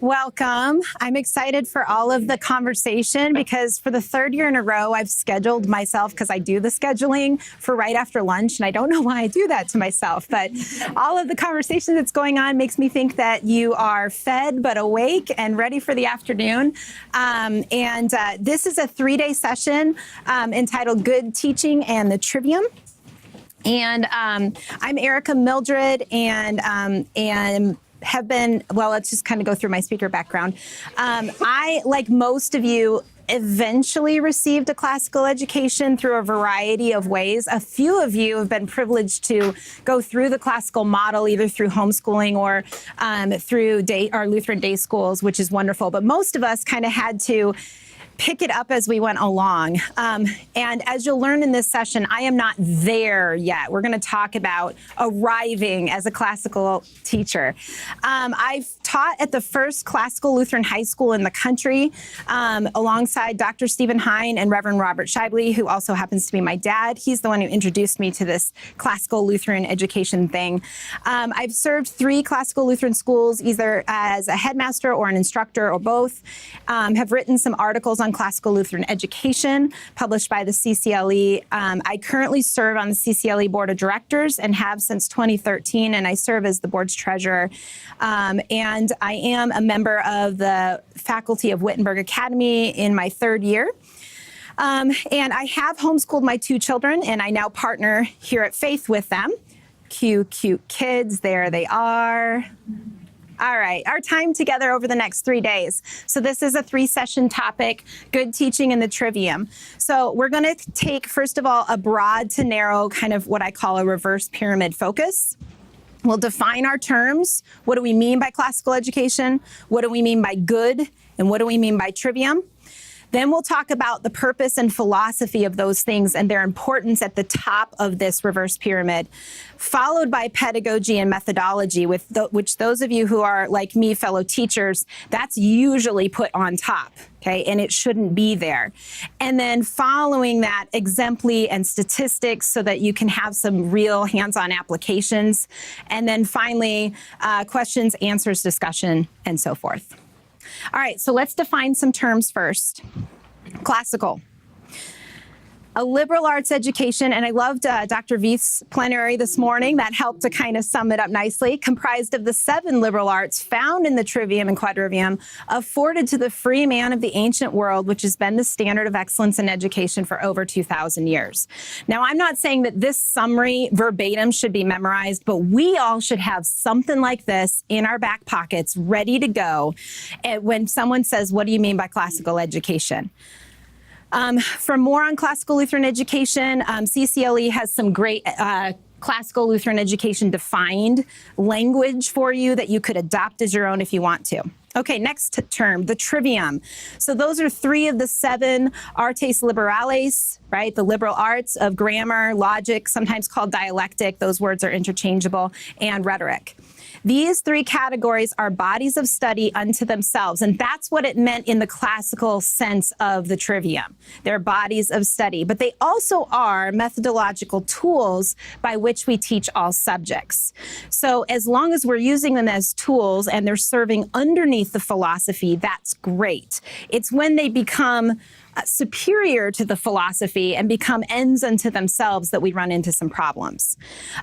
Welcome. I'm excited for all of the conversation because for the third year in a row, I've scheduled myself, because I do the scheduling, for right after lunch. And I don't know why I do that to myself, but all of the conversation that's going on makes me think that you are fed but awake and ready for the afternoon. This is a 3-day session entitled Good Teaching and the Trivium. And I'm Erika, Mildred, and have been, well, let's just kind of go through my speaker background. I, like most of you, eventually received a classical education through a variety of ways. A few of you have been privileged to go through the classical model, either through homeschooling or through our Lutheran day schools, which is wonderful. But most of us kind of had to pick it up as we went along. And as you'll learn in this session, I am not there yet. We're going to talk about arriving as a classical teacher. I've taught at the first classical Lutheran high school in the country alongside Dr. Stephen Hine and Reverend Robert Shibley, who also happens to be my dad. He's the one who introduced me to this classical Lutheran education thing. I've served 3 classical Lutheran schools, either as a headmaster or an instructor or both. Have written some articles on classical Lutheran education published by the CCLE. I currently serve on the CCLE Board of Directors and have since 2013, and I serve as the board's treasurer. And I am a member of the faculty of Wittenberg Academy in my 3rd year. And I have homeschooled my 2 children, and I now partner here at Faith with them. Cute kids, there they are. All right, our time together over the next 3 days. So this is a 3-session topic, good teaching and the trivium. So we're going to take, first of all, a broad to narrow kind of what I call a reverse pyramid focus. We'll define our terms. What do we mean by classical education? What do we mean by good? And what do we mean by trivium? Then we'll talk about the purpose and philosophy of those things and their importance at the top of this reverse pyramid, followed by pedagogy and methodology, which those of you who are like me, fellow teachers, that's usually put on top, okay? And it shouldn't be there. And then following that, exempli and statistics so that you can have some real hands-on applications. And then finally, questions, answers, discussion, and so forth. All right, so let's define some terms first. Classical. A liberal arts education, and I loved Dr. Veith's plenary this morning. That helped to kind of sum it up nicely. Comprised of the 7 liberal arts found in the Trivium and Quadrivium, afforded to the free man of the ancient world, which has been the standard of excellence in education for over 2,000 years. Now, I'm not saying that this summary verbatim should be memorized, but we all should have something like this in our back pockets, ready to go when someone says, "What do you mean by classical education?" For more on classical Lutheran education, CCLE has some great classical Lutheran education defined language for you that you could adopt as your own if you want to. Okay, next term, the trivium. So those are 3 of the 7 artes liberales, right? The liberal arts of grammar, logic, sometimes called dialectic. Those words are interchangeable, and rhetoric. These 3 categories are bodies of study unto themselves, and that's what it meant in the classical sense of the trivium. They're bodies of study, but they also are methodological tools by which we teach all subjects. So as long as we're using them as tools and they're serving underneath the philosophy, that's great. It's when they become superior to the philosophy and become ends unto themselves that we run into some problems.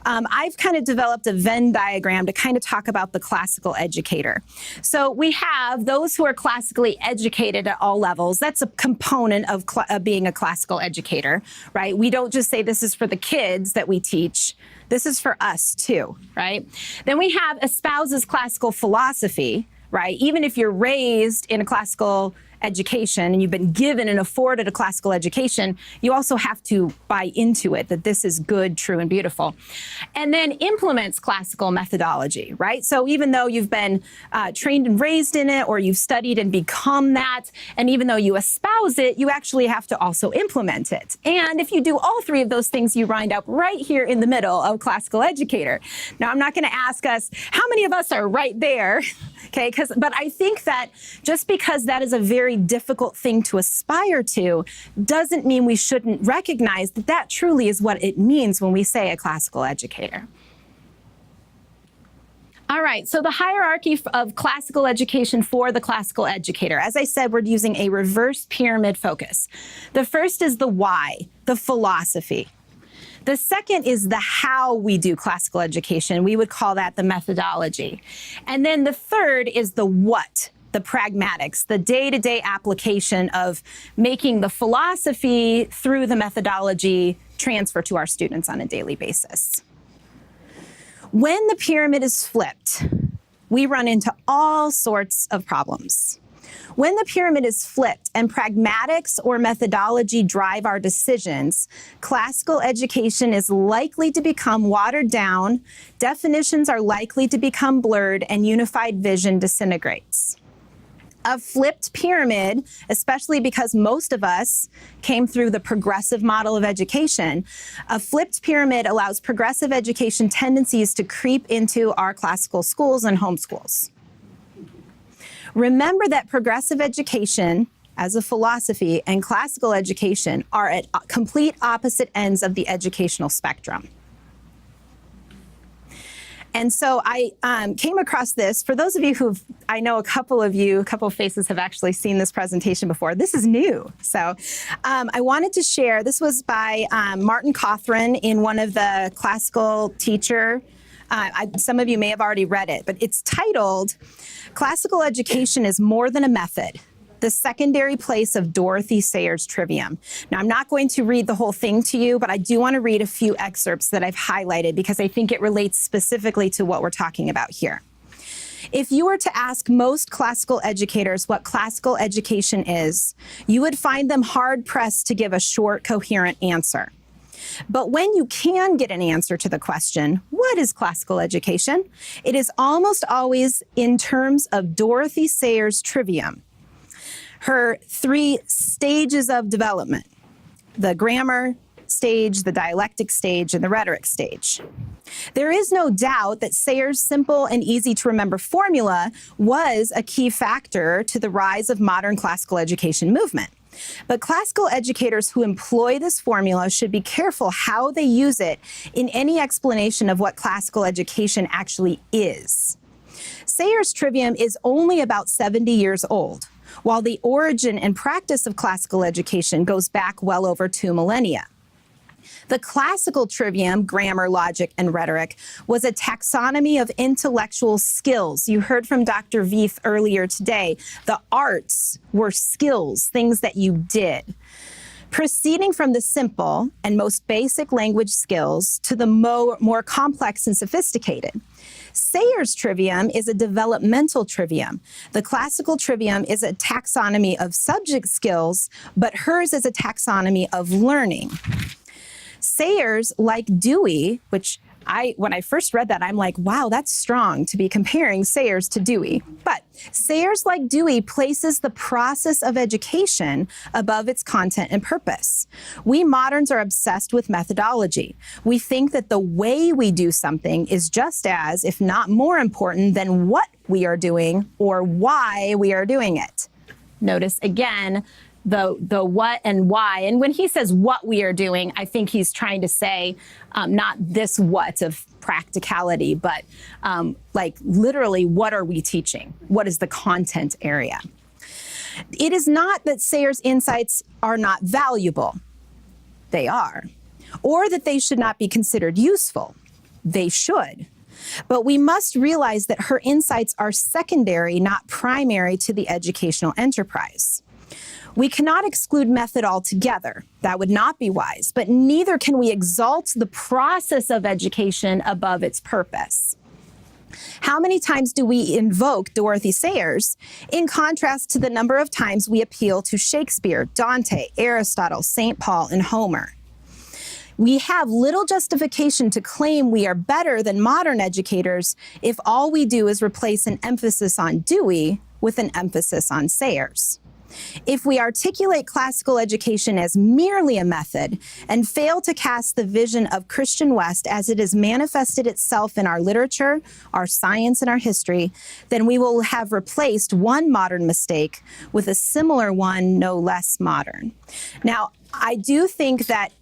I've kind of developed a Venn diagram to kind of talk about the classical educator. So we have those who are classically educated at all levels. That's a component of being a classical educator, right? We don't just say this is for the kids that we teach. This is for us too, right? Then we have espouses classical philosophy, right? Even if you're raised in a classical education and you've been given and afforded a classical education, you also have to buy into it, that this is good, true, and beautiful. And then implements classical methodology, right? So even though you've been trained and raised in it, or you've studied and become that, and even though you espouse it, you actually have to also implement it. And if you do all 3 of those things, you wind up right here in the middle of classical educator. Now, I'm not going to ask us how many of us are right there, okay? But I think that just because that is a very difficult thing to aspire to doesn't mean we shouldn't recognize that that truly is what it means when we say a classical educator. All right, so the hierarchy of classical education for the classical educator. As I said, we're using a reverse pyramid focus. The first is the why, the philosophy. The second is the how we do classical education. We would call that the methodology. And then the third is the what, the pragmatics, the day-to-day application of making the philosophy through the methodology transfer to our students on a daily basis. When the pyramid is flipped, we run into all sorts of problems. When the pyramid is flipped and pragmatics or methodology drive our decisions, classical education is likely to become watered down, definitions are likely to become blurred, and unified vision disintegrates. A flipped pyramid, especially because most of us came through the progressive model of education, a flipped pyramid allows progressive education tendencies to creep into our classical schools and homeschools. Remember that progressive education as a philosophy and classical education are at complete opposite ends of the educational spectrum. And so I came across this. For those of you I know a couple of faces have actually seen this presentation before. This is new. So I wanted to share, this was by Martin Cawthron in one of the classical teacher. Some of you may have already read it, but it's titled, Classical Education is More Than a Method, the Secondary Place of Dorothy Sayers' Trivium. Now, I'm not going to read the whole thing to you, but I do want to read a few excerpts that I've highlighted because I think it relates specifically to what we're talking about here. If you were to ask most classical educators what classical education is, you would find them hard-pressed to give a short, coherent answer. But when you can get an answer to the question, what is classical education? It is almost always in terms of Dorothy Sayers' Trivium, her 3 stages of development, the grammar stage, the dialectic stage, and the rhetoric stage. There is no doubt that Sayers' simple and easy to remember formula was a key factor to the rise of modern classical education movement. But classical educators who employ this formula should be careful how they use it in any explanation of what classical education actually is. Sayers' Trivium is only about 70 years old, while the origin and practice of classical education goes back well over 2 millennia. The classical trivium, grammar, logic, and rhetoric, was a taxonomy of intellectual skills. You heard from Dr. Veith earlier today. The arts were skills, things that you did. Proceeding from the simple and most basic language skills to the more complex and sophisticated. Sayers' Trivium is a developmental trivium. The classical trivium is a taxonomy of subject skills, but hers is a taxonomy of learning. Sayers, like Dewey, which when I first read that, I'm like, wow, that's strong to be comparing Sayers to Dewey. But Sayers, like Dewey, places the process of education above its content and purpose. We moderns are obsessed with methodology. We think that the way we do something is just as, if not more important than what we are doing or why we are doing it. Notice again, the what and why. And when he says what we are doing, I think he's trying to say not this what of practicality, but like literally what are we teaching? What is the content area? It is not that Sayers' insights are not valuable. They are. Or that they should not be considered useful. They should. But we must realize that her insights are secondary, not primary to the educational enterprise. We cannot exclude method altogether. That would not be wise, but neither can we exalt the process of education above its purpose. How many times do we invoke Dorothy Sayers in contrast to the number of times we appeal to Shakespeare, Dante, Aristotle, St. Paul, and Homer? We have little justification to claim we are better than modern educators if all we do is replace an emphasis on Dewey with an emphasis on Sayers. If we articulate classical education as merely a method and fail to cast the vision of Christian West as it has manifested itself in our literature, our science, and our history, then we will have replaced one modern mistake with a similar one, no less modern. Now, I do think that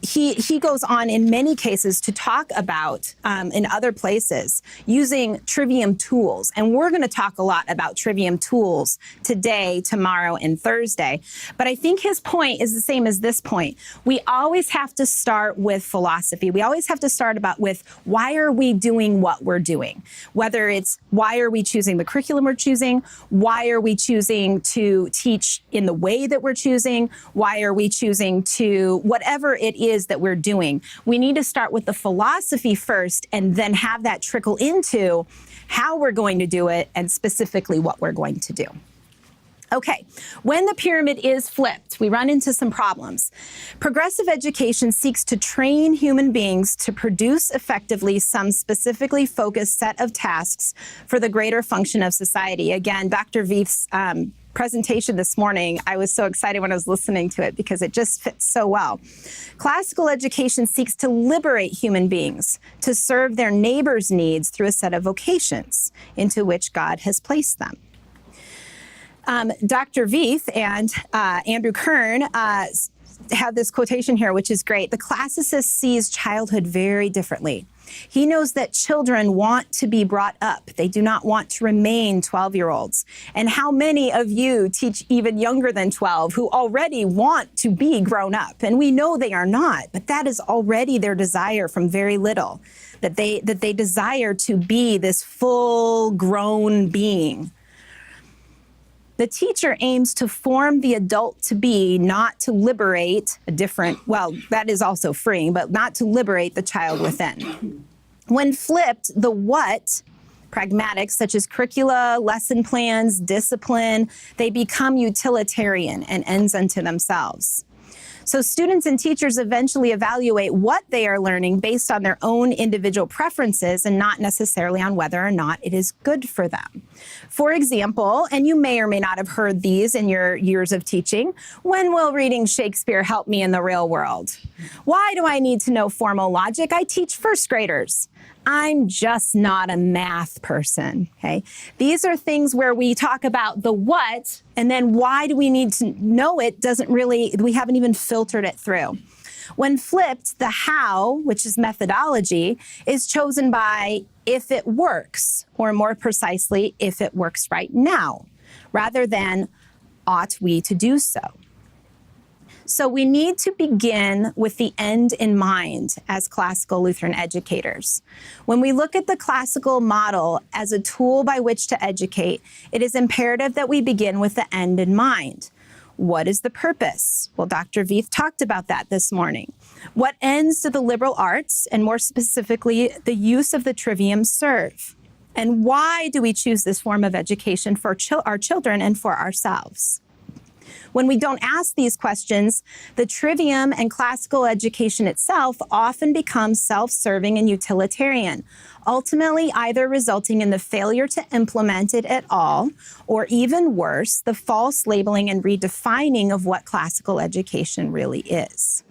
he goes on in many cases to talk about, in other places, using Trivium tools. And we're going to talk a lot about Trivium tools today, tomorrow, and Thursday. But I think his point is the same as this point. We always have to start with philosophy. We always have to start with why are we doing what we're doing? Whether it's why are we choosing the curriculum we're choosing? Why are we choosing to teach in the way that we're choosing? Why are we choosing to, whatever it is that we're doing, we need to start with the philosophy first and then have that trickle into how we're going to do it and specifically what we're going to do. Okay, when the pyramid is flipped, we run into some problems. Progressive education seeks to train human beings to produce effectively some specifically focused set of tasks for the greater function of society. Again, Dr. Veith's presentation this morning, I was so excited when I was listening to it because it just fits so well. Classical education seeks to liberate human beings to serve their neighbors' needs through a set of vocations into which God has placed them. Dr. Veith and Andrew Kern have this quotation here, which is great. The classicist sees childhood very differently. He knows that children want to be brought up. They do not want to remain 12-year-olds. And how many of you teach even younger than 12 who already want to be grown up? And we know they are not, but that is already their desire from very little, that they desire to be this full-grown being. The teacher aims to form the adult to be, not to liberate a different, well, that is also freeing, but not to liberate the child within. When flipped, the what, pragmatics such as curricula, lesson plans, discipline, they become utilitarian and ends unto themselves. So students and teachers eventually evaluate what they are learning based on their own individual preferences and not necessarily on whether or not it is good for them. For example, and you may or may not have heard these in your years of teaching, when will reading Shakespeare help me in the real world? Why do I need to know formal logic? I teach first graders. I'm just not a math person, okay? These are things where we talk about the what, and then why do we need to know it doesn't really, we haven't even filtered it through. When flipped, the how, which is methodology, is chosen by if it works, or more precisely, if it works right now, rather than ought we to do so. So we need to begin with the end in mind as classical Lutheran educators. When we look at the classical model as a tool by which to educate, it is imperative that we begin with the end in mind. What is the purpose? Well, Dr. Veith talked about that this morning. What ends do the liberal arts, and more specifically, the use of the Trivium serve? And why do we choose this form of education for our children and for ourselves? When we don't ask these questions, the Trivium and classical education itself often becomes self-serving and utilitarian, ultimately either resulting in the failure to implement it at all, or even worse, the false labeling and redefining of what classical education really is.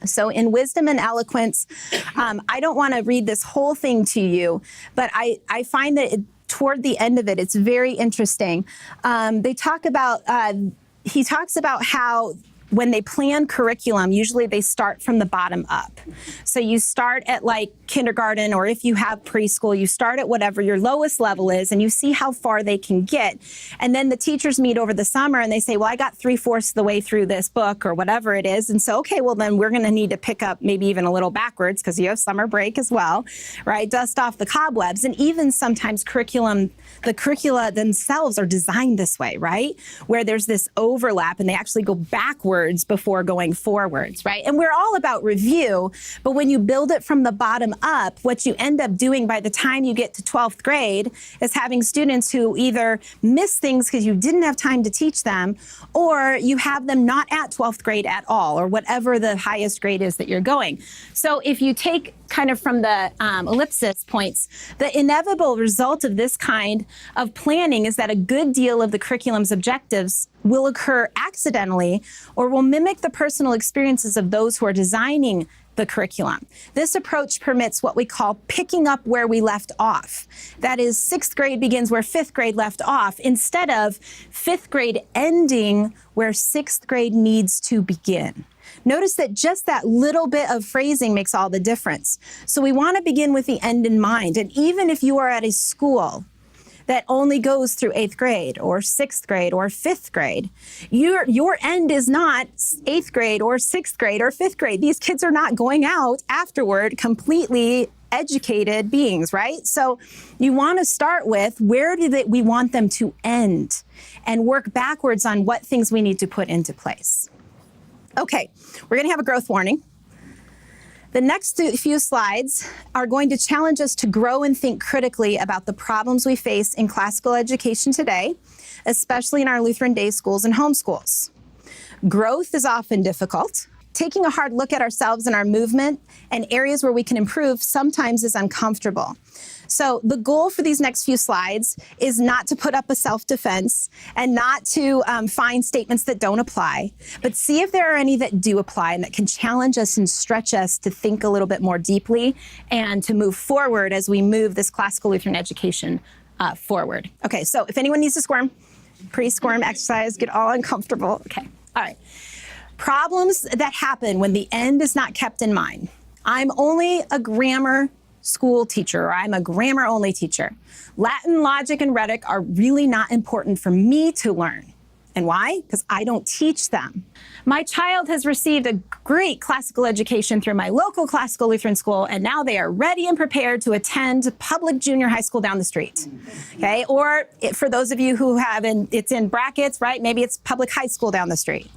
So in Wisdom and Eloquence, I don't want to read this whole thing to you, but I find that toward the end of it, it's very interesting. They talk about he talks about how when they plan curriculum, usually they start from the bottom up. So you start at like kindergarten, or if you have preschool, you start at whatever your lowest level is and you see how far they can get. And then the teachers meet over the summer and they say, well, I got 3/4 of the way through this book or whatever it is. And so, okay, well, then we're going to need to pick up maybe even a little backwards because you have summer break as well, right? Dust off the cobwebs. And even sometimes the curricula themselves are designed this way, right? Where there's this overlap and they actually go backwards before going forwards, right? And we're all about review, but when you build it from the bottom up, what you end up doing by the time you get to 12th grade is having students who either miss things because you didn't have time to teach them, or you have them not at 12th grade at all, or whatever the highest grade is that you're going. So if you take kind of from the ellipsis points, the inevitable result of this kind of planning is that a good deal of the curriculum's objectives will occur accidentally or will mimic the personal experiences of those who are designing the curriculum. This approach permits what we call picking up where we left off. That is, 6th grade begins where 5th grade left off, instead of 5th grade ending where 6th grade needs to begin. Notice that just that little bit of phrasing makes all the difference. So we want to begin with the end in mind. And even if you are at a school that only goes through 8th grade or 6th grade or 5th grade, your end is not 8th grade or 6th grade or 5th grade. These kids are not going out afterward completely educated beings, right? So you want to start with where we want them to end and work backwards on what things we need to put into place. Okay, we're going to have a growth warning. The next few slides are going to challenge us to grow and think critically about the problems we face in classical education today, especially in our Lutheran day schools and homeschools. Growth is often difficult. Taking a hard look at ourselves and our movement and areas where we can improve sometimes is uncomfortable. So the goal for these next few slides is not to put up a self-defense and not to find statements that don't apply, but see if there are any that do apply and that can challenge us and stretch us to think a little bit more deeply and to move forward as we move this classical Lutheran education forward. Okay, so if anyone needs to squirm, pre-squirm exercise, get all uncomfortable. Okay, all right. Problems that happen when the end is not kept in mind. I'm only a grammar school teacher, or I'm a grammar only teacher. Latin, logic, and rhetoric are really not important for me to learn. And why? Because I don't teach them. My child has received a great classical education through my local classical Lutheran school, and now they are ready and prepared to attend public junior high school down the street. Okay, or for those of you who have, it's in brackets, right? Maybe it's public high school down the street.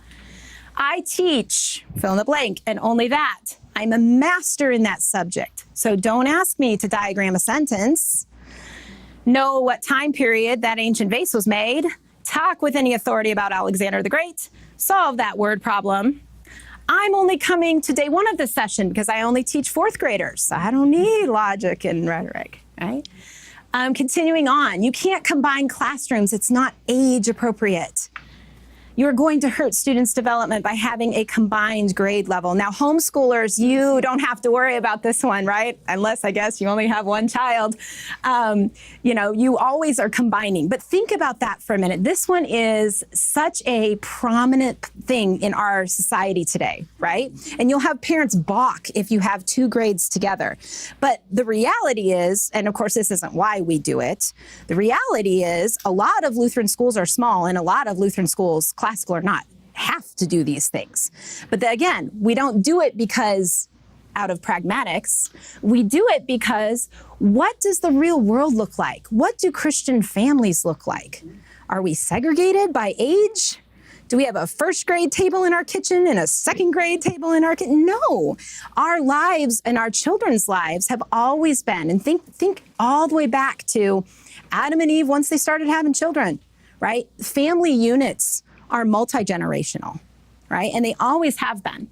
I teach, fill in the blank, and only that. I'm a master in that subject. So don't ask me to diagram a sentence, know what time period that ancient vase was made, talk with any authority about Alexander the Great, solve that word problem. I'm only coming to day 1 of this session because I only teach 4th graders. I don't need logic and rhetoric, right? Continuing on, you can't combine classrooms. It's not age appropriate. You're going to hurt students' development by having a combined grade level. Now, homeschoolers, you don't have to worry about this one, right? Unless, I guess, you only have one child. You always are combining. But think about that for a minute. This one is such a prominent thing in our society today, right? And you'll have parents balk if you have 2 grades together. But the reality is, and of course, this isn't why we do it, the reality is a lot of Lutheran schools are small, and a lot of Lutheran schools, classical or not, have to do these things. But again, we don't do it because out of pragmatics. We do it because what does the real world look like? What do Christian families look like? Are we segregated by age? Do we have a 1st grade table in our kitchen and a 2nd grade table in our kitchen? No. Our lives and our children's lives have always been, and think all the way back to Adam and Eve once they started having children, right? Family units are multi-generational, right? And they always have been.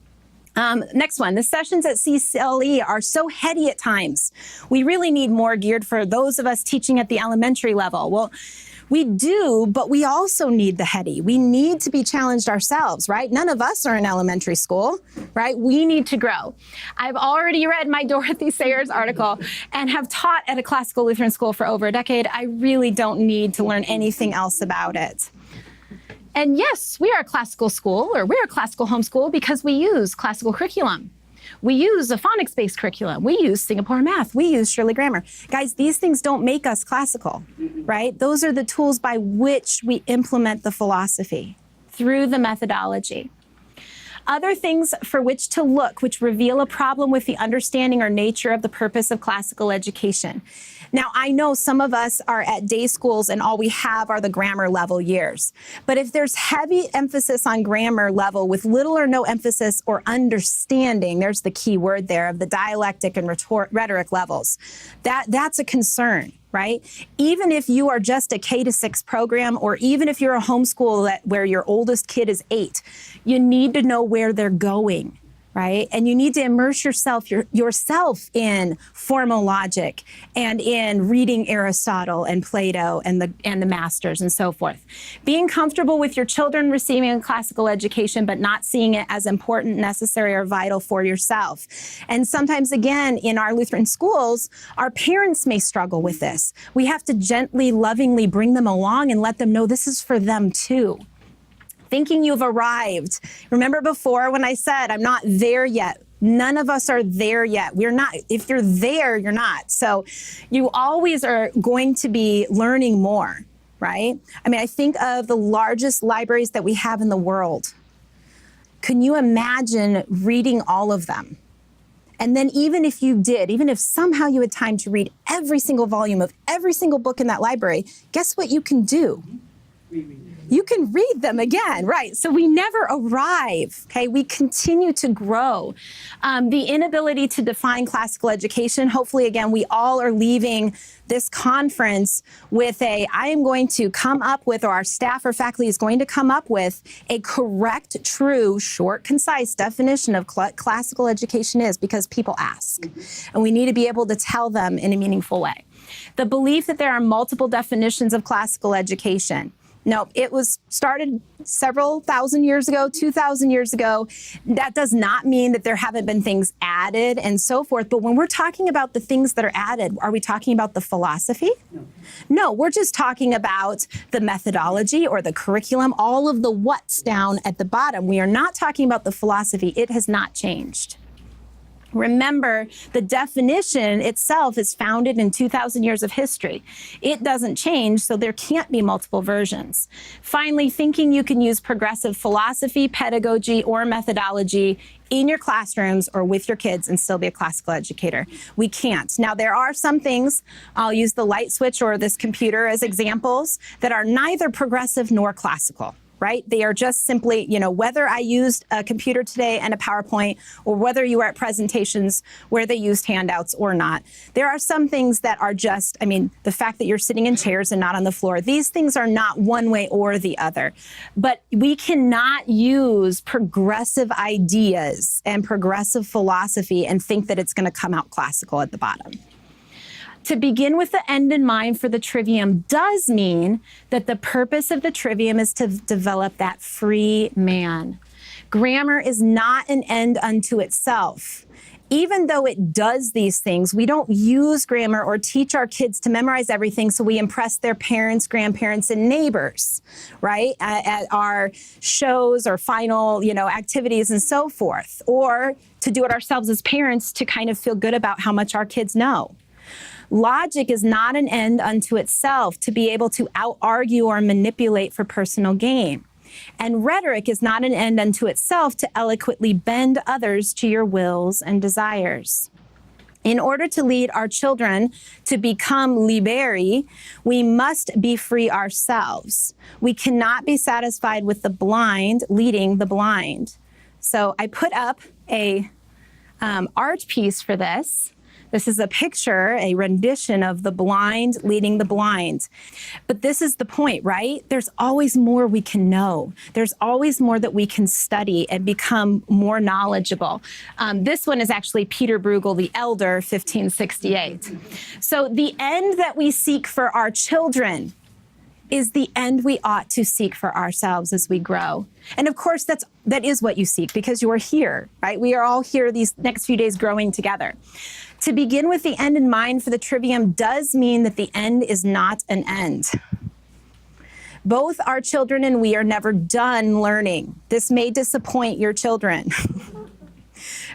Next one, the sessions at CCLE are so heady at times. We really need more geared for those of us teaching at the elementary level. Well, we do, but we also need the heady. We need to be challenged ourselves, right? None of us are in elementary school, right? We need to grow. I've already read my Dorothy Sayers article and have taught at a classical Lutheran school for over a decade. I really don't need to learn anything else about it. And yes, we are a classical school, or we're a classical homeschool because we use classical curriculum. We use a phonics-based curriculum. We use Singapore math. We use Shirley grammar. Guys, these things don't make us classical, right? Those are the tools by which we implement the philosophy through the methodology. Other things for which to look, which reveal a problem with the understanding or nature of the purpose of classical education. Now, I know some of us are at day schools and all we have are the grammar level years. But if there's heavy emphasis on grammar level with little or no emphasis or understanding, there's the key word there, of the dialectic and rhetoric levels, that's a concern, right? Even if you are just a K-6 program, or even if you're a homeschool where your oldest kid is 8, you need to know where they're going, right? And you need to immerse yourself in formal logic and in reading Aristotle and Plato and the masters and so forth. Being comfortable with your children receiving a classical education, but not seeing it as important, necessary, or vital for yourself. And sometimes, again, in our Lutheran schools, our parents may struggle with this. We have to gently, lovingly bring them along and let them know this is for them too. Thinking you've arrived. Remember before when I said, I'm not there yet. None of us are there yet. We're not. If you're there, you're not. So you always are going to be learning more, right? I mean, I think of the largest libraries that we have in the world. Can you imagine reading all of them? And then even if you did, even if somehow you had time to read every single volume of every single book in that library, guess what you can do? You can read them again, right? So we never arrive, okay? We continue to grow. The inability to define classical education, hopefully, again, we all are leaving this conference with I am going to come up with, or our staff or faculty is going to come up with a correct, true, short, concise definition of classical education is, because people ask. And we need to be able to tell them in a meaningful way. The belief that there are multiple definitions of classical education. No, it was started several thousand years ago, 2,000 years ago. That does not mean that there haven't been things added and so forth. But when we're talking about the things that are added, are we talking about the philosophy? No, we're just talking about the methodology or the curriculum, all of the what's down at the bottom. We are not talking about the philosophy. It has not changed. Remember, the definition itself is founded in 2,000 years of history. It doesn't change, so there can't be multiple versions. Finally, thinking you can use progressive philosophy, pedagogy, or methodology in your classrooms or with your kids and still be a classical educator. We can't. Now, there are some things, I'll use the light switch or this computer as examples, that are neither progressive nor classical. Right? They are just simply, whether I used a computer today and a PowerPoint, or whether you were at presentations where they used handouts or not. There are some things that are just, the fact that you're sitting in chairs and not on the floor, these things are not one way or the other. But we cannot use progressive ideas and progressive philosophy and think that it's going to come out classical at the bottom. To begin with the end in mind for the Trivium does mean that the purpose of the Trivium is to develop that free man. Grammar is not an end unto itself. Even though it does these things, we don't use grammar or teach our kids to memorize everything so we impress their parents, grandparents, and neighbors, right? At our shows or final, activities and so forth, or to do it ourselves as parents to kind of feel good about how much our kids know. Logic is not an end unto itself to be able to out-argue or manipulate for personal gain. And rhetoric is not an end unto itself to eloquently bend others to your wills and desires. In order to lead our children to become liberi, we must be free ourselves. We cannot be satisfied with the blind leading the blind. So I put up a art piece for this. This is a picture, a rendition of the blind leading the blind. But this is the point, right? There's always more we can know. There's always more that we can study and become more knowledgeable. This one is actually Peter Bruegel the Elder, 1568. So the end that we seek for our children is the end we ought to seek for ourselves as we grow. And of course, that is what you seek, because you are here, right? We are all here these next few days growing together. To begin with the end in mind for the Trivium does mean that the end is not an end. Both our children and we are never done learning. This may disappoint your children.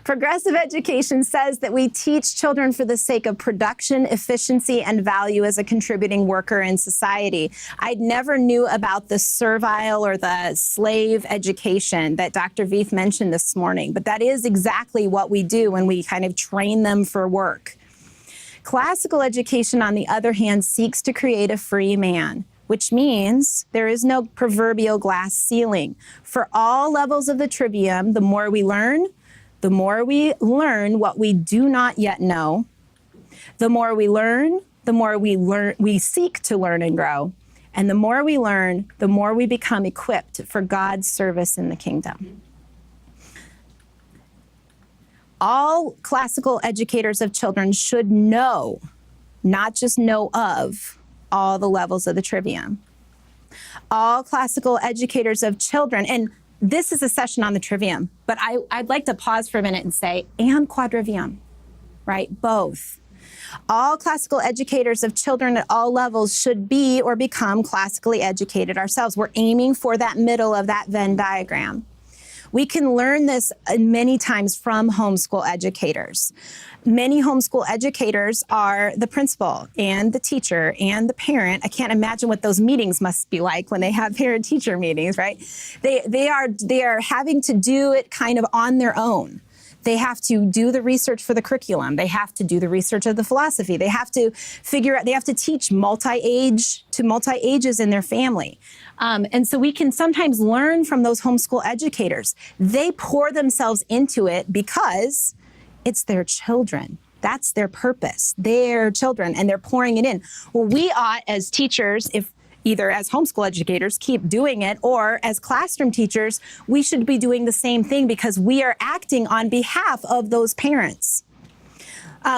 Progressive education says that we teach children for the sake of production, efficiency, and value as a contributing worker in society. I never knew about the servile or the slave education that Dr. Veith mentioned this morning, but that is exactly what we do when we kind of train them for work. Classical education, on the other hand, seeks to create a free man, which means there is no proverbial glass ceiling. For all levels of the Trivium, the more we learn what we do not yet know. The more we learn, we seek to learn and grow. And the more we learn, the more we become equipped for God's service in the kingdom. All classical educators of children should know, not just know of, all the levels of the Trivium. All classical educators of children, and this is a session on the Trivium, but I'd like to pause for a minute and say, and quadrivium, right? Both. All classical educators of children at all levels should be or become classically educated ourselves. We're aiming for that middle of that Venn diagram. We can learn this many times from homeschool educators. Many homeschool educators are the principal and the teacher and the parent. I can't imagine what those meetings must be like when they have parent-teacher meetings, right? They are having to do it kind of on their own. They have to do the research for the curriculum. They have to do the research of the philosophy. They have to figure out, they have to teach multi-ages in their family. And so we can sometimes learn from those homeschool educators. They pour themselves into it because it's their children. That's their purpose, their children, and they're pouring it in. Well, we ought as teachers, if either as homeschool educators, keep doing it, or as classroom teachers, we should be doing the same thing because we are acting on behalf of those parents.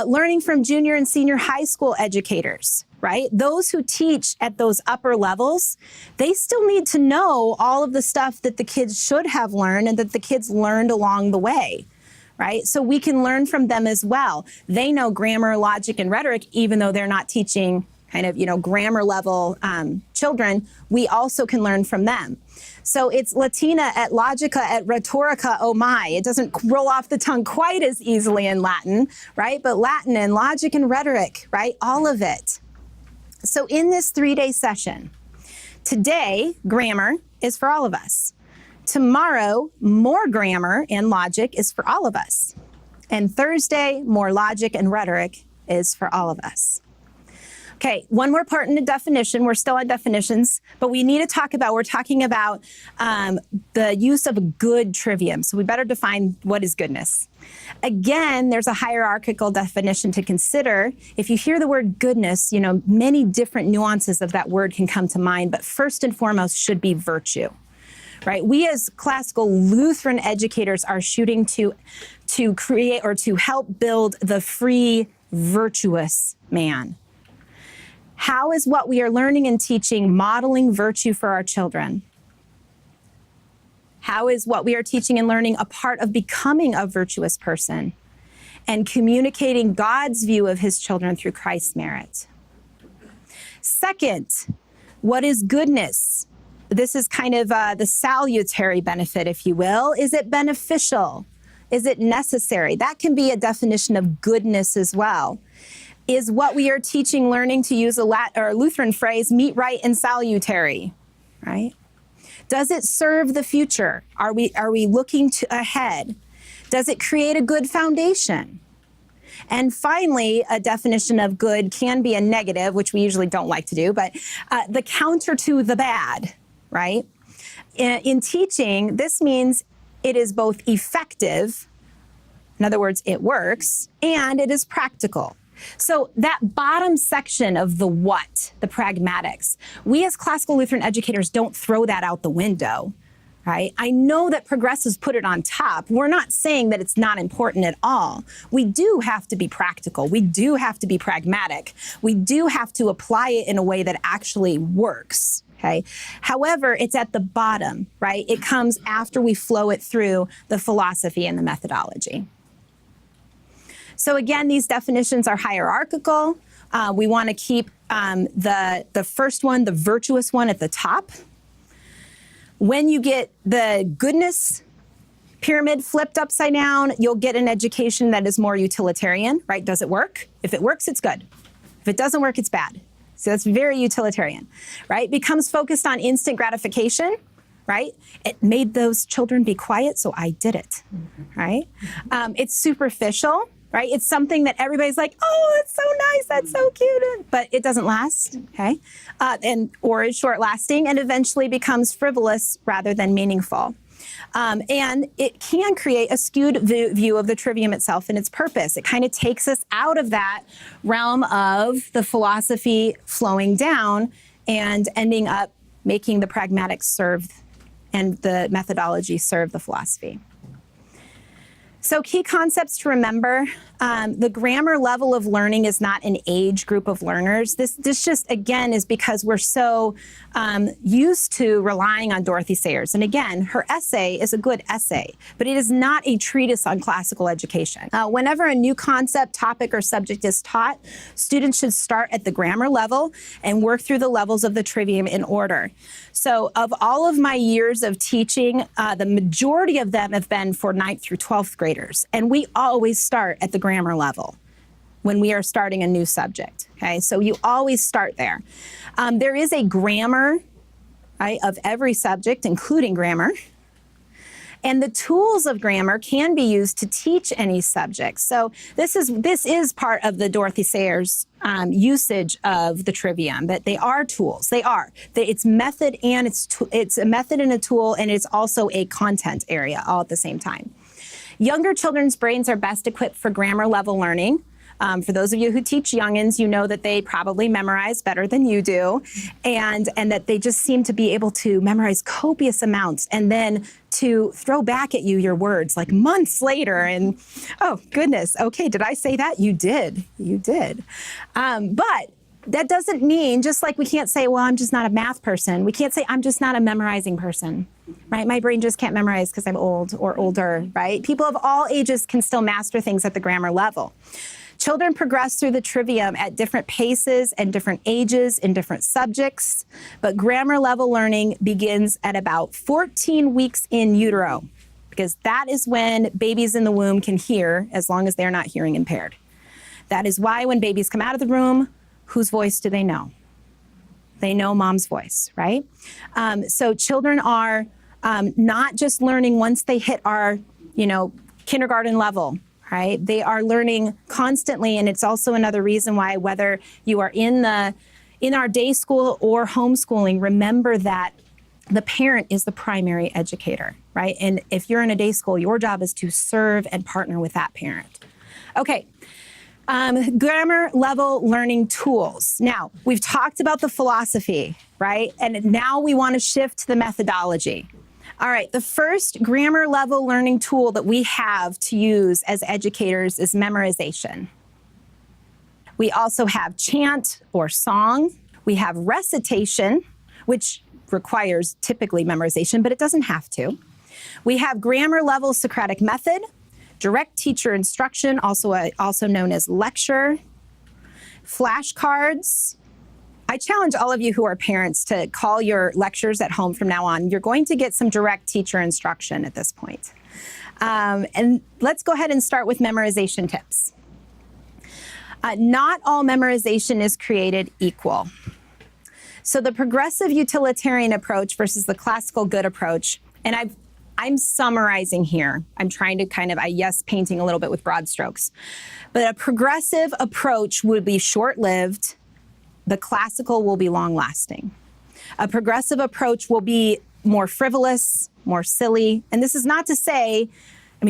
Learning from junior and senior high school educators, right? Those who teach at those upper levels, they still need to know all of the stuff that the kids should have learned and that the kids learned along the way, right? So we can learn from them as well. They know grammar, logic, and rhetoric, even though they're not teaching kind of, grammar level children. We also can learn from them. So it's Latina et logica et rhetorica, oh my. It doesn't roll off the tongue quite as easily in Latin, right? But Latin and logic and rhetoric, right? All of it. So in this 3-day session, today, grammar is for all of us. Tomorrow, more grammar and logic is for all of us. And Thursday, more logic and rhetoric is for all of us. Okay, one more part in the definition. We're still on definitions, but we're talking about the use of a good trivium. So we better define what is goodness. Again, there's a hierarchical definition to consider. If you hear the word goodness, many different nuances of that word can come to mind, but first and foremost should be virtue, right? We as classical Lutheran educators are shooting to create or to help build the free, virtuous man. How is what we are learning and teaching modeling virtue for our children? How is what we are teaching and learning a part of becoming a virtuous person and communicating God's view of his children through Christ's merit? Second, what is goodness? This is kind of the salutary benefit, if you will. Is it beneficial? Is it necessary? That can be a definition of goodness as well. Is what we are teaching, learning, to use a Lutheran phrase, meet right and salutary, right? Does it serve the future? Are we looking ahead? Does it create a good foundation? And finally, a definition of good can be a negative, which we usually don't like to do, but the counter to the bad, right? In teaching, this means it is both effective, in other words, it works, and it is practical. So that bottom section of the what, the pragmatics, we as classical Lutheran educators don't throw that out the window, right? I know that progressives put it on top. We're not saying that it's not important at all. We do have to be practical. We do have to be pragmatic. We do have to apply it in a way that actually works, okay? However, it's at the bottom, right? It comes after we flow it through the philosophy and the methodology. So again, these definitions are hierarchical. We want to keep the first one, the virtuous one, at the top. When you get the goodness pyramid flipped upside down, you'll get an education that is more utilitarian, right? Does it work? If it works, it's good. If it doesn't work, it's bad. So that's very utilitarian, right? Becomes focused on instant gratification, right? It made those children be quiet, so I did it, right? It's superficial. Right? It's something that everybody's like, oh, it's so nice, that's so cute, but it doesn't last, okay? Or is short lasting and eventually becomes frivolous rather than meaningful. And it can create a skewed view of the trivium itself and its purpose. It kind of takes us out of that realm of the philosophy flowing down and ending up making the pragmatics serve and the methodology serve the philosophy. So key concepts to remember, the grammar level of learning is not an age group of learners. This just, again, is because we're so used to relying on Dorothy Sayers. And again, her essay is a good essay, but it is not a treatise on classical education. Whenever a new concept, topic, or subject is taught, students should start at the grammar level and work through the levels of the Trivium in order. So of all of my years of teaching, the majority of them have been for 9th through 12th graders. And we always start at the grammar level when we are starting a new subject, okay? So you always start there. There is a grammar, right, of every subject, including grammar. And the tools of grammar can be used to teach any subject. So this is part of the Dorothy Sayers usage of the Trivium, that they are tools. They are. It's method and it's a method and a tool, and it's also a content area all at the same time. Younger children's brains are best equipped for grammar level learning. For those of you who teach youngins, you know that they probably memorize better than you do, and that they just seem to be able to memorize copious amounts and then to throw back at you your words like months later and, oh goodness, okay, did I say that? You did, you did. But that doesn't mean, just like we can't say, well, I'm just not a math person. We can't say, I'm just not a memorizing person, right? My brain just can't memorize because I'm old or older, right? People of all ages can still master things at the grammar level. Children progress through the Trivium at different paces and different ages in different subjects, but grammar level learning begins at about 14 weeks in utero, because that is when babies in the womb can hear, as long as they're not hearing impaired. That is why when babies come out of the womb, whose voice do they know? They know mom's voice, right? So children are not just learning once they hit our, kindergarten level, right? They are learning constantly, and it's also another reason why, whether you are in our day school or homeschooling, remember that the parent is the primary educator, right? And if you're in a day school, your job is to serve and partner with that parent. Okay. Grammar level learning tools. Now, we've talked about the philosophy, right? And now we want to shift to the methodology. All right, the first grammar level learning tool that we have to use as educators is memorization. We also have chant or song. We have recitation, which requires typically memorization, but it doesn't have to. We have grammar level Socratic method, direct teacher instruction, also known as lecture, flashcards. I challenge all of you who are parents to call your lectures at home from now on. You're going to get some direct teacher instruction at this point. And let's go ahead and start with memorization tips. Not all memorization is created equal. So the progressive utilitarian approach versus the classical good approach, and I'm summarizing here. I'm trying to painting a little bit with broad strokes. But a progressive approach would be short-lived. The classical will be long-lasting. A progressive approach will be more frivolous, more silly. And this is not to say,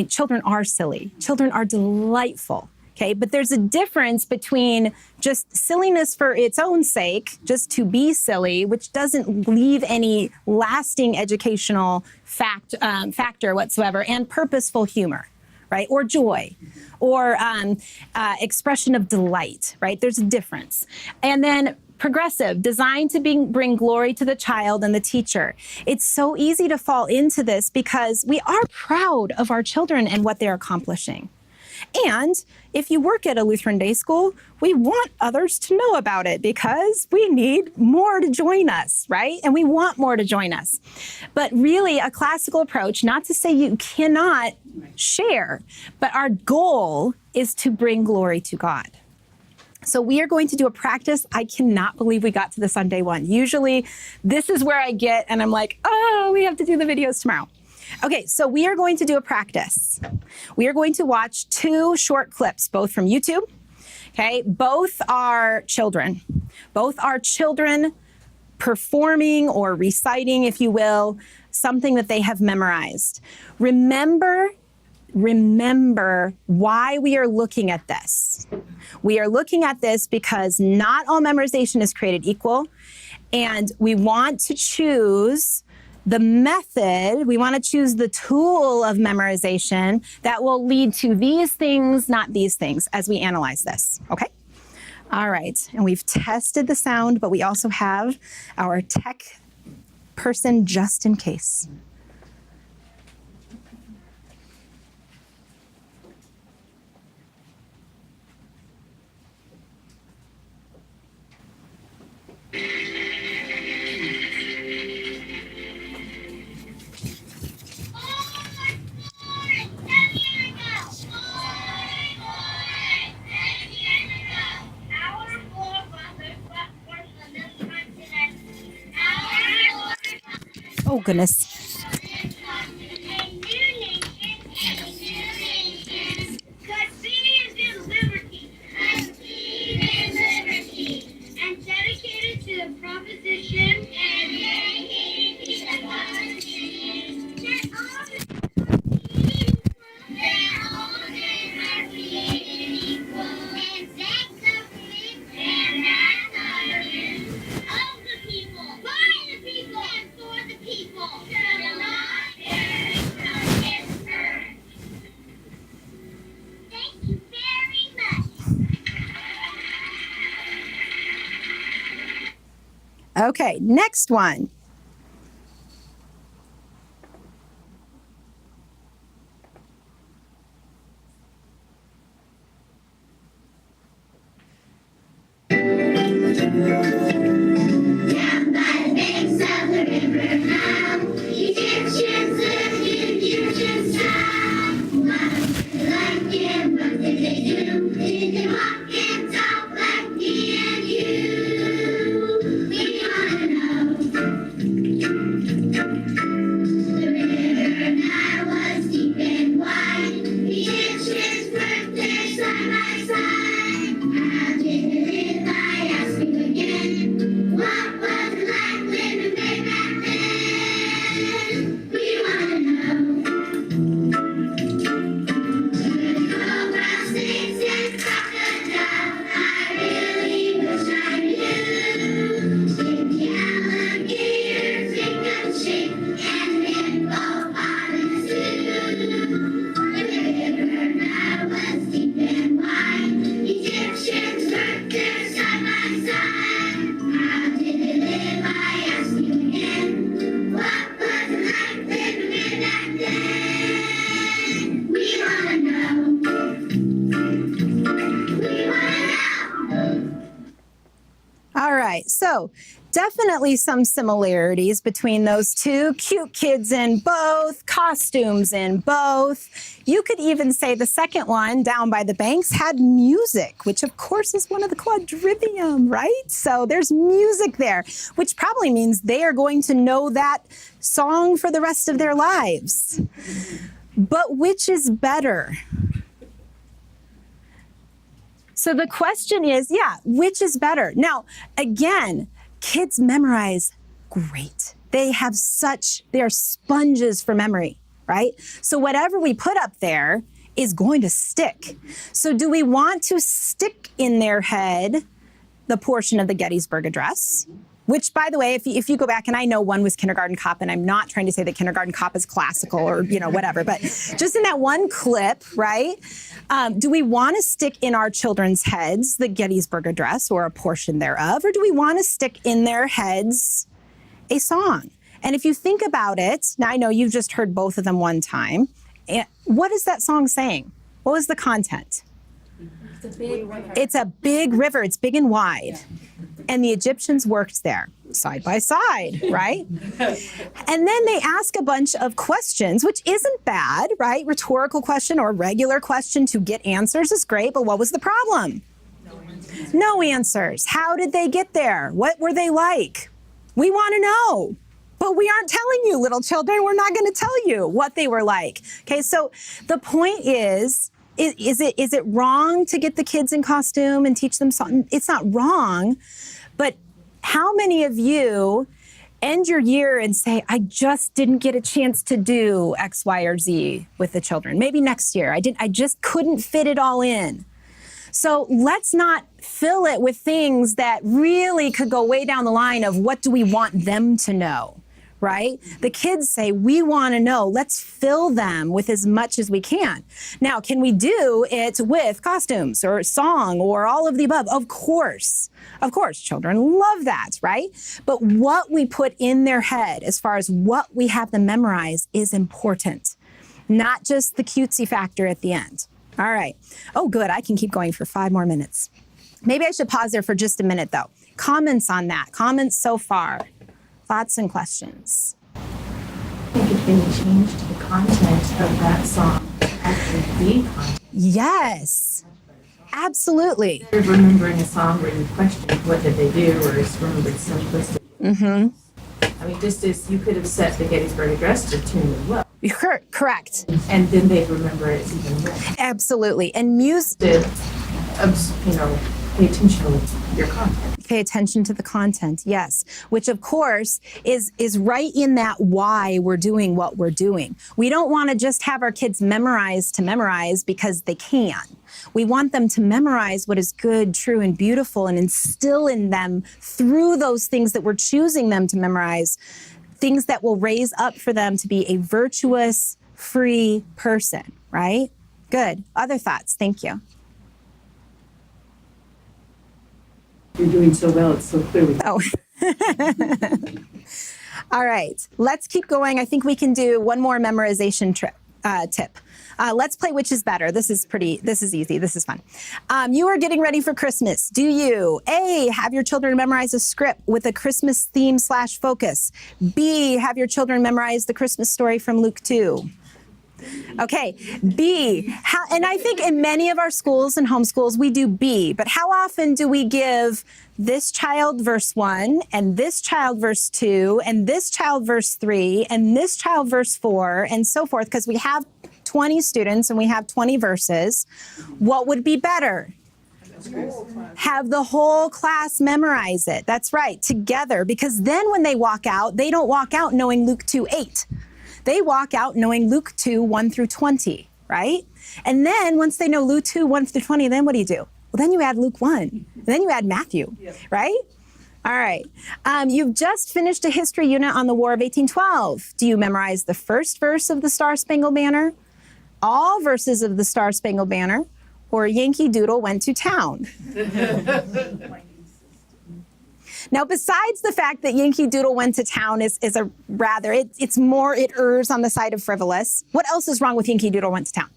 children are silly. Children are delightful, okay? But there's a difference between just silliness for its own sake, just to be silly, which doesn't leave any lasting educational factor whatsoever, and purposeful humor, right? Or joy, or expression of delight, right? There's a difference. And then progressive, designed to bring glory to the child and the teacher. It's so easy to fall into this because we are proud of our children and what they're accomplishing. And if you work at a Lutheran day school, we want others to know about it because we need more to join us, right? And we want more to join us. But really, a classical approach, not to say you cannot share, but our goal is to bring glory to God. So we are going to do a practice. I cannot believe we got to this on day one. Usually, this is where I get, and I'm like, oh, we have to do the videos tomorrow. Okay, so we are going to do a practice. We are going to watch 2 short clips, both from YouTube. Okay, both are children. Both are children performing or reciting, if you will, something that they have memorized. Remember why we are looking at this. We are looking at this because not all memorization is created equal, and we want to choose the method, we want to choose the tool of memorization that will lead to these things, not these things, as we analyze this, okay? All right, and we've tested the sound, but we also have our tech person just in case. Oh, goodness. And dedicated to the proposition Okay, next one. So definitely some similarities between those two. Cute kids in both, costumes in both. You could even say the second one, Down by the Banks, had music, which of course is one of the quadrivium, right? So there's music there, which probably means they are going to know that song for the rest of their lives. But which is better? So the question is, which is better? Now, again, kids memorize great. They are sponges for memory, right? So whatever we put up there is going to stick. So do we want to stick in their head the portion of the Gettysburg Address? Which, by the way, if you go back, and I know one was Kindergarten Cop, and I'm not trying to say that Kindergarten Cop is classical or, whatever, but just in that one clip, right? Do we want to stick in our children's heads the Gettysburg Address or a portion thereof, or do we want to stick in their heads a song? And if you think about it, now I know you've just heard both of them one time. What is that song saying? What was the content? It's a big river. It's big and wide. And the Egyptians worked there side by side, right? And then they ask a bunch of questions, which isn't bad, right? Rhetorical question or regular question to get answers is great, but what was the problem? No answers. How did they get there? What were they like? We want to know. But we aren't telling you, little children. We're not going to tell you what they were like. Okay, so the point is it wrong to get the kids in costume and teach them something? It's not wrong, but how many of you end your year and say, I just didn't get a chance to do X, Y, or Z with the children? Maybe next year. I just couldn't fit it all in. So let's not fill it with things that really could go way down the line of what do we want them to know, right? The kids say, we want to know, let's fill them with as much as we can. Now, can we do it with costumes or song or all of the above? Of course, children love that, right? But what we put in their head as far as what we have them memorize is important, not just the cutesy factor at the end. All right. Oh, good. I can keep going for 5 more minutes. Maybe I should pause there for just a minute, though. Comments on that? Comments so far? Thoughts and questions? I think it can change to the content of that song actually be content. Yes, absolutely. Instead of remembering a song where you question what did they do or just remembered simplistic. Mm-hmm. I mean, just as you could have set the Gettysburg Address to tune as well. Correct. And then they'd remember it even more. Absolutely. And music. Pay attention to your content. Pay attention to the content, yes. Which, of course, is right in that why we're doing what we're doing. We don't want to just have our kids memorize to memorize because they can. We want them to memorize what is good, true, and beautiful and instill in them through those things that we're choosing them to memorize, things that will raise up for them to be a virtuous, free person, right? Good. Other thoughts? Thank you. You're doing so well, it's so clear. Oh. All right, let's keep going. I think we can do one more memorization tip. Let's play Which is Better. This is easy. This is fun. You are getting ready for Christmas. Do you, A, have your children memorize a script with a Christmas theme / focus? B, have your children memorize the Christmas story from Luke 2? Okay, B, and I think in many of our schools and homeschools, we do B, but how often do we give this child verse 1, and this child verse 2, and this child verse 3, and this child verse 4, and so forth, because we have 20 students and we have 20 verses. What would be better? Have the whole class memorize it. That's right, together, because then when they walk out, they don't walk out knowing Luke 2:8. They walk out knowing Luke 2:1 through 20, right? And then once they know Luke 2:1 through 20, then what do you do? Well, then you add Luke 1, and then you add Matthew, right? All right. You've just finished a history unit on the War of 1812. Do you memorize the first verse of the Star-Spangled Banner, all verses of the Star-Spangled Banner, or Yankee Doodle went to town? Now, besides the fact that Yankee Doodle went to town is a rather, it errs on the side of frivolous. What else is wrong with Yankee Doodle went to town?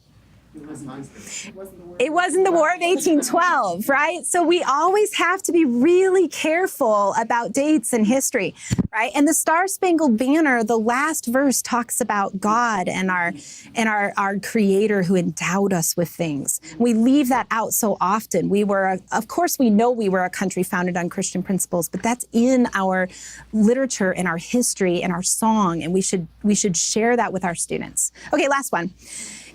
It wasn't the War of 1812, right? So we always have to be really careful about dates and history, right? And the Star-Spangled Banner, the last verse talks about God and our Creator who endowed us with things. We leave that out so often. Of course, we know we were a country founded on Christian principles, but that's in our literature and our history and our song, and we should share that with our students. Okay, last one.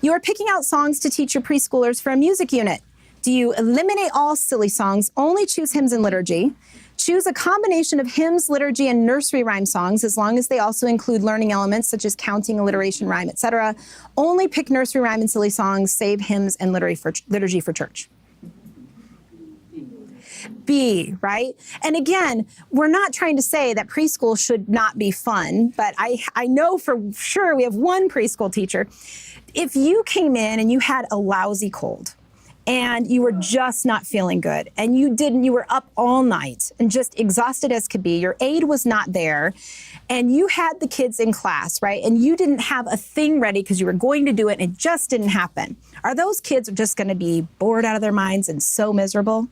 You are picking out songs to teach your preschoolers for a music unit. Do you eliminate all silly songs, only choose hymns and liturgy? Choose a combination of hymns, liturgy, and nursery rhyme songs, as long as they also include learning elements such as counting, alliteration, rhyme, etc. Only pick nursery rhyme and silly songs, save hymns and liturgy for church. B, right? And again, we're not trying to say that preschool should not be fun, but I know for sure we have one preschool teacher. If you came in and you had a lousy cold and you were just not feeling good and you were up all night and just exhausted as could be, your aide was not there, and you had the kids in class, right? And you didn't have a thing ready because you were going to do it and it just didn't happen. Are those kids just going to be bored out of their minds and so miserable?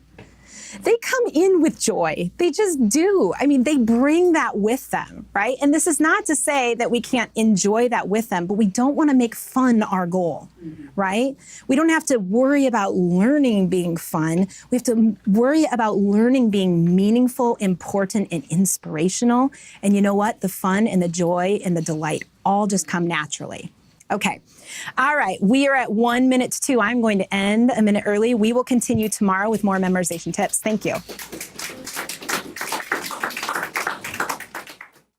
They come in with joy. They just do. I mean, they bring that with them, right? And this is not to say that we can't enjoy that with them, but we don't want to make fun our goal, right? We don't have to worry about learning being fun. We have to worry about learning being meaningful, important, and inspirational. And you know what? The fun and the joy and the delight all just come naturally. Okay. All right. We are at 1 minute to 2. I'm going to end a minute early. We will continue tomorrow with more memorization tips. Thank you.